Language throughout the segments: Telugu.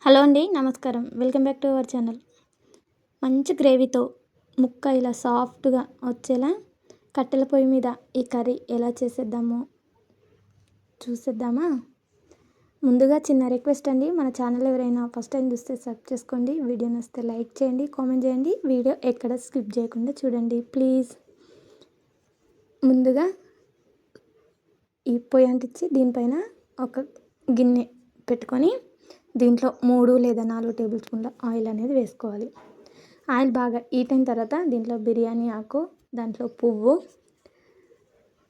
హలో అండి, నమస్కారం. Welcome back to our channel. మంచి గ్రేవీతో ముక్క ఇలా సాఫ్ట్గా వచ్చేలా కట్టెల పొయ్యి మీద ఈ కర్రీ ఎలా చేసేద్దామో చూసేద్దామా. ముందుగా చిన్న రిక్వెస్ట్ అండి, మన ఛానల్ ఎవరైనా ఫస్ట్ టైం చూస్తే సబ్స్క్రైబ్ చేసుకోండి. వీడియో నచ్చితే లైక్ చేయండి, కామెంట్ చేయండి. వీడియో ఎక్కడ స్కిప్ చేయకుండా చూడండి ప్లీజ్. ముందుగా ఈ పొయ్యి అంటించి దీనిపైన ఒక గిన్నె పెట్టుకొని దీంట్లో 3 లేదా 4 టేబుల్ స్పూన్ల ఆయిల్ అనేది వేసుకోవాలి. ఆయిల్ బాగా హీట్ అయిన తర్వాత దీంట్లో బిర్యానీ ఆకు, దాంట్లో పువ్వు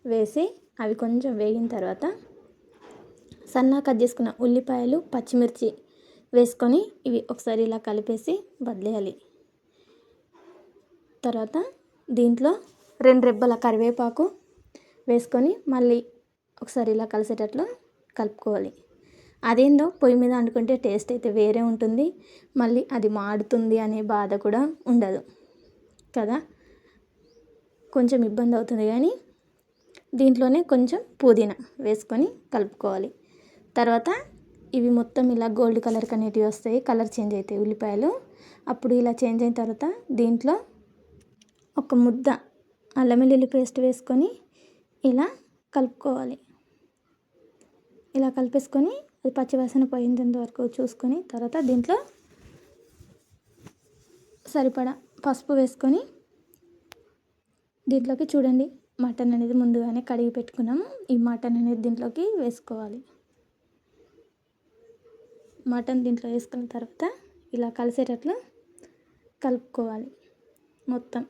వేసి అవి కొంచెం వేగిన తర్వాత సన్నగా కట్ చేసుకున్న ఉల్లిపాయలు, పచ్చిమిర్చి వేసుకొని ఇవి ఒకసారి ఇలా కలిపేసి వదిలేయాలి. తర్వాత దీంట్లో 2 రెబ్బల కరివేపాకు వేసుకొని మళ్ళీ ఒకసారి ఇలా కలిసేటట్లు కలుపుకోవాలి. అదేందో పొయ్యి మీద వండుకుంటే టేస్ట్ అయితే వేరే ఉంటుంది, మళ్ళీ అది మాడుతుంది అనే బాధ కూడా ఉండదు కదా. కొంచెం ఇబ్బంది అవుతుంది, కానీ దీంట్లోనే కొంచెం పుదీనా వేసుకొని కలుపుకోవాలి. తర్వాత ఇవి మొత్తం ఇలా గోల్డ్ కలర్ అనేటివి వస్తాయి, కలర్ చేంజ్ అవుతాయి ఉల్లిపాయలు. అప్పుడు ఇలా చేంజ్ అయిన తర్వాత దీంట్లో ఒక ముద్ద అల్లం వెల్లుల్లి పేస్ట్ వేసుకొని ఇలా కలుపుకోవాలి. ఇలా కలిపేసుకొని అది పచ్చివాసన పోయేంత వరకు చూసుకొని తర్వాత దీంట్లో సరిపడా పసుపు వేసుకొని దీంట్లోకి చూడండి మటన్ అనేది ముందుగానే కడిగి పెట్టుకున్నాము. ఈ మటన్ అనేది దీంట్లోకి వేసుకోవాలి. మటన్ దీంట్లో వేసుకున్న తర్వాత ఇలా కలిసేటట్లు కలుపుకోవాలి మొత్తం.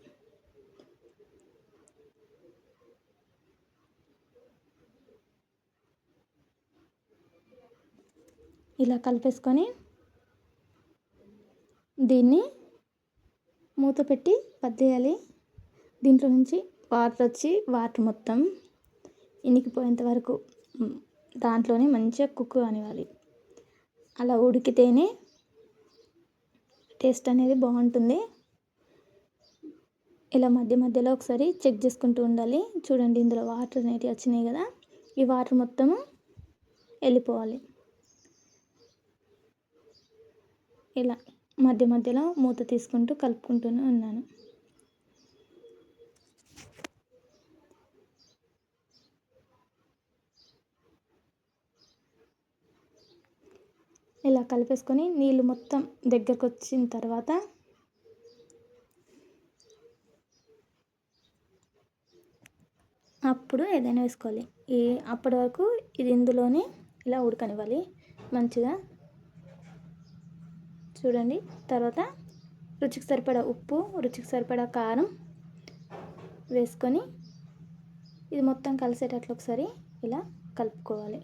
ఇలా కలిపేసుకొని దీన్ని మూత పెట్టి వదిలేయాలి. దీంట్లో నుంచి వాటర్ మొత్తం ఇనికిపోయేంత వరకు దాంట్లోనే మంచిగా కుక్ కానివ్వాలి. అలా ఉడికితేనే టేస్ట్ అనేది బాగుంటుంది. ఇలా మధ్య మధ్యలో ఒకసారి చెక్ చేసుకుంటూ ఉండాలి. చూడండి ఇందులో వాటర్ అనేవి వచ్చినాయి కదా, ఈ వాటర్ మొత్తము వెళ్ళిపోవాలి. ఇలా మధ్య మధ్యలో మూత తీసుకుంటూ కలుపుకుంటూనే ఉన్నాను. ఇలా కలిపేసుకొని నీళ్ళు మొత్తం దగ్గరకు వచ్చిన తర్వాత అప్పుడు ఏదైనా వేసుకోవాలి. అప్పటి వరకు ఇది ఇందులోనే ఇలా ఉడకనివ్వాలి మంచిగా. చూడండి తర్వాత రుచికి సరిపడా ఉప్పు, రుచికి సరిపడా కారం వేసుకొని ఇది మొత్తం కలిసేటట్లు ఒకసారి ఇలా కలుపుకోవాలి.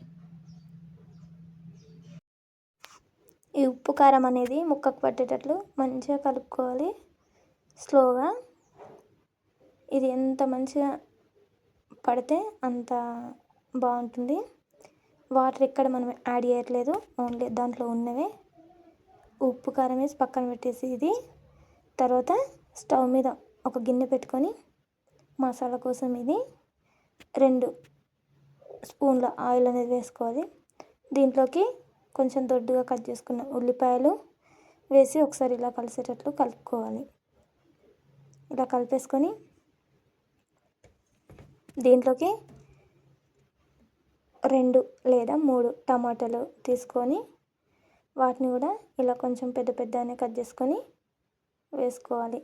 ఈ ఉప్పు కారం అనేది ముక్కకు పట్టేటట్లు మంచిగా కలుపుకోవాలి స్లోగా. ఇది ఎంత మంచిగా పడితే అంత బాగుంటుంది. వాటర్ ఎక్కడ మనం యాడ్ చేయట్లేదు, ఓన్లీ దాంట్లో ఉన్నవే. ఉప్పు కారం వేసి పక్కన పెట్టేసి ఇది తర్వాత స్టవ్ మీద ఒక గిన్నె పెట్టుకొని మసాలా కోసం ఇది 2 స్పూన్ల ఆయిల్ అనేది వేసుకోవాలి. దీంట్లోకి కొంచెం దొడ్డుగా కట్ చేసుకున్న ఉల్లిపాయలు వేసి ఒకసారి ఇలా కలిసేటట్లు కలుపుకోవాలి. ఇలా కలిపేసుకొని దీంట్లోకి 2 లేదా 3 టమాటాలు తీసుకొని వాటిని కూడా ఇలా కొంచెం పెద్ద పెద్దగానే కట్ చేసుకొని వేసుకోవాలి.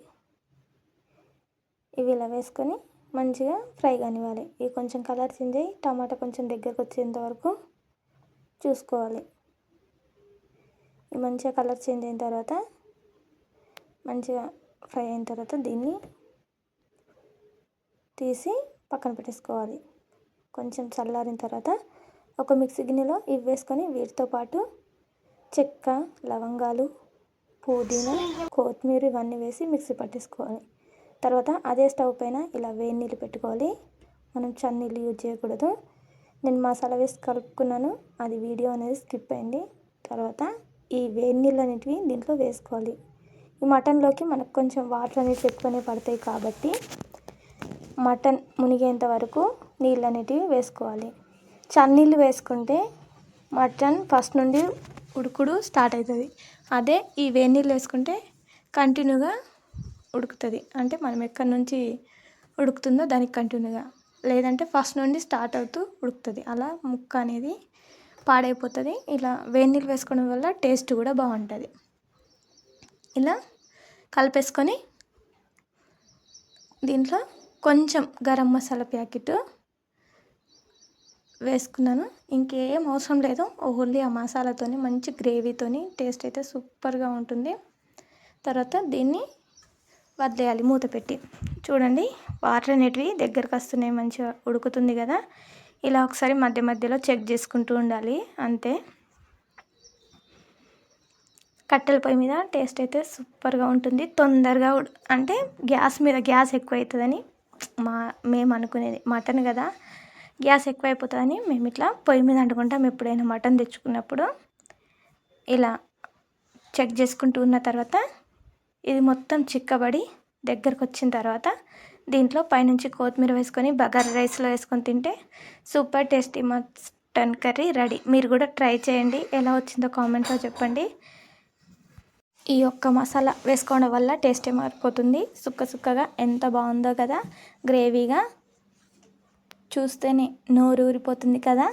ఇవి ఇలా వేసుకొని మంచిగా ఫ్రై కానివ్వాలి. ఇవి కొంచెం కలర్ చేంజ్ అయ్యి టమాటా కొంచెం దగ్గరకు వచ్చేంత వరకు చూసుకోవాలి. ఇవి మంచిగా కలర్ చేంజ్ అయిన తర్వాత మంచిగా ఫ్రై అయిన తర్వాత దీన్ని తీసి పక్కన పెట్టేసుకోవాలి. కొంచెం చల్లారిన తర్వాత ఒక మిక్సీ గిన్నెలో ఇవి వేసుకొని వీటితో పాటు చెక్క, లవంగాలు, పుదీనా, కొత్తిమీర ఇవన్నీ వేసి మిక్సీ పట్టేసుకోవాలి. తర్వాత అదే స్టవ్ పైన ఇలా వేడి నీళ్ళు పెట్టుకోవాలి. మనం చన్నీళ్ళు యూజ్ చేయకూడదు. నేను మసాలా వేసి కలుపుకున్నాను, అది వీడియో అనేది స్కిప్ అయింది. తర్వాత ఈ వేడి నీళ్ళు అనేటివి దీంట్లో వేసుకోవాలి. ఈ మటన్లోకి మనకు కొంచెం వాటర్ అనేవి ఎక్కువనే పడతాయి కాబట్టి మటన్ మునిగేంత వరకు నీళ్ళు అనేటివి వేసుకోవాలి. చన్నీళ్ళు వేసుకుంటే మటన్ ఫస్ట్ నుండి ఉడుకుడు స్టార్ట్ అవుతుంది. అదే ఈ వేడి నీళ్ళు వేసుకుంటే కంటిన్యూగా ఉడుకుతుంది. అంటే మనం ఎక్కడి నుంచి ఉడుకుతుందో దానికి కంటిన్యూగా, లేదంటే ఫస్ట్ నుండి స్టార్ట్ అవుతూ ఉడుకుతుంది. అలా ముక్క అనేది పాడైపోతుంది. ఇలా వేడి నీళ్ళు వేసుకోవడం వల్ల టేస్ట్ కూడా బాగుంటుంది. ఇలా కలిపేసుకొని దీంట్లో కొంచెం గరం మసాలా ప్యాకెట్ వేసుకున్నాను. ఇంకేం అవసరం లేదు. ఓన్లీ ఆ మసాలాతోని మంచి గ్రేవీతోని టేస్ట్ అయితే సూపర్గా ఉంటుంది. తర్వాత దీన్ని వదిలేయాలి మూత పెట్టి. చూడండి వాటర్ అనేటివి దగ్గరకు వస్తున్నాయి, మంచిగా ఉడుకుతుంది కదా. ఇలా ఒకసారి మధ్య మధ్యలో చెక్ చేసుకుంటూ ఉండాలి అంతే. కట్టెల పొయ్యి మీద టేస్ట్ అయితే సూపర్గా ఉంటుంది. తొందరగా అంటే గ్యాస్ ఎక్కువ అవుతుందని మేము అనుకునేది. మటన్ కదా, గ్యాస్ ఎక్కువ అయిపోతుందని మేము ఇట్లా పొయ్యి మీద వండుకుంటాం. ఎప్పుడైనా మటన్ తెచ్చుకున్నప్పుడు ఇలా చెక్ చేసుకుంటూ ఉన్న తర్వాత ఇది మొత్తం చిక్కబడి దగ్గరకు వచ్చిన తర్వాత దీంట్లో పైనుంచి కొత్తిమీర వేసుకొని బగారా రైస్లో వేసుకొని తింటే super tasty mutton curry ready. మీరు కూడా ట్రై చేయండి. ఎలా వచ్చిందో కామెంట్లో చెప్పండి. ఈ ఒక్క మసాలా వేసుకోవడం వల్ల టేస్టే మారిపోతుంది. సుక్కగా ఎంత బాగుందో కదా, గ్రేవీగా చూస్తేనే నోరు ఊరిపోతుంది కదా.